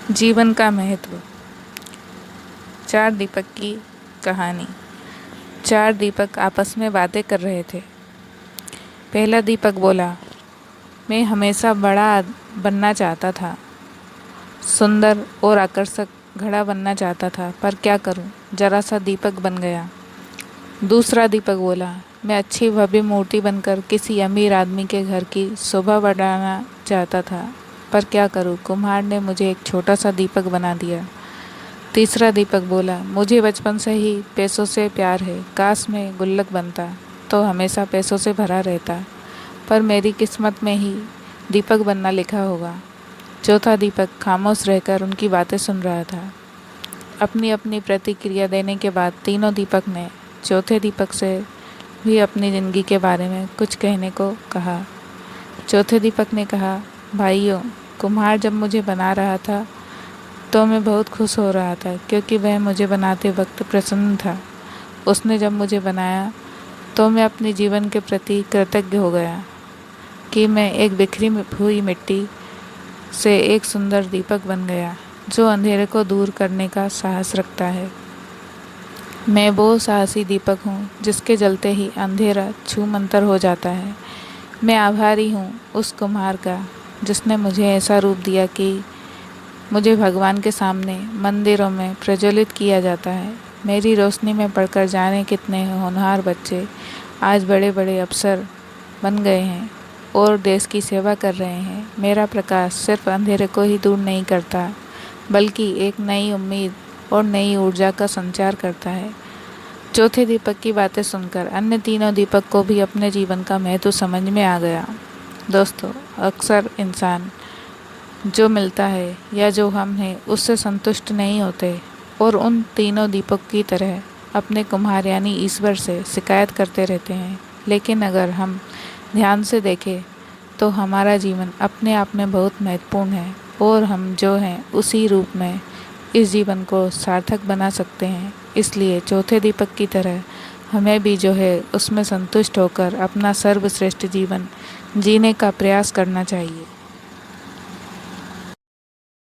जीवन का महत्व। चार दीपक की कहानी। चार दीपक आपस में बातें कर रहे थे। पहला दीपक बोला, मैं हमेशा बड़ा बनना चाहता था, सुंदर और आकर्षक घड़ा बनना चाहता था, पर क्या करूं, जरा सा दीपक बन गया। दूसरा दीपक बोला, मैं अच्छी भव्य मूर्ति बनकर किसी अमीर आदमी के घर की शोभा बढ़ाना चाहता था, पर क्या करूं, कुम्हार ने मुझे एक छोटा सा दीपक बना दिया। तीसरा दीपक बोला, मुझे बचपन से ही पैसों से प्यार है, काश मैं गुल्लक बनता तो हमेशा पैसों से भरा रहता, पर मेरी किस्मत में ही दीपक बनना लिखा होगा। चौथा दीपक खामोश रहकर उनकी बातें सुन रहा था। अपनी अपनी प्रतिक्रिया देने के बाद तीनों दीपक ने चौथे दीपक से भी अपनी ज़िंदगी के बारे में कुछ कहने को कहा। चौथे दीपक ने कहा, भाइयों, कुम्हार जब मुझे बना रहा था तो मैं बहुत खुश हो रहा था, क्योंकि वह मुझे बनाते वक्त प्रसन्न था। उसने जब मुझे बनाया तो मैं अपने जीवन के प्रति कृतज्ञ हो गया कि मैं एक बिखरी हुई मिट्टी से एक सुंदर दीपक बन गया, जो अंधेरे को दूर करने का साहस रखता है। मैं वो साहसी दीपक हूँ जिसके जलते ही अंधेरा छूमंतर हो जाता है। मैं आभारी हूँ उस कुम्हार का जिसने मुझे ऐसा रूप दिया कि मुझे भगवान के सामने मंदिरों में प्रज्वलित किया जाता है। मेरी रोशनी में पढ़कर जाने कितने होनहार बच्चे आज बड़े बड़े अफसर बन गए हैं और देश की सेवा कर रहे हैं। मेरा प्रकाश सिर्फ अंधेरे को ही दूर नहीं करता, बल्कि एक नई उम्मीद और नई ऊर्जा का संचार करता है। चौथे दीपक की बातें सुनकर अन्य तीनों दीपक को भी अपने जीवन का महत्व समझ में आ गया। दोस्तों, अक्सर इंसान जो मिलता है या जो हम हैं उससे संतुष्ट नहीं होते और उन तीनों दीपक की तरह अपने कुम्हार यानी ईश्वर से शिकायत करते रहते हैं। लेकिन अगर हम ध्यान से देखें तो हमारा जीवन अपने आप में बहुत महत्वपूर्ण है और हम जो हैं उसी रूप में इस जीवन को सार्थक बना सकते हैं। इसलिए चौथे दीपक की तरह हमें भी जो है उसमें संतुष्ट होकर अपना सर्वश्रेष्ठ जीवन जीने का प्रयास करना चाहिए।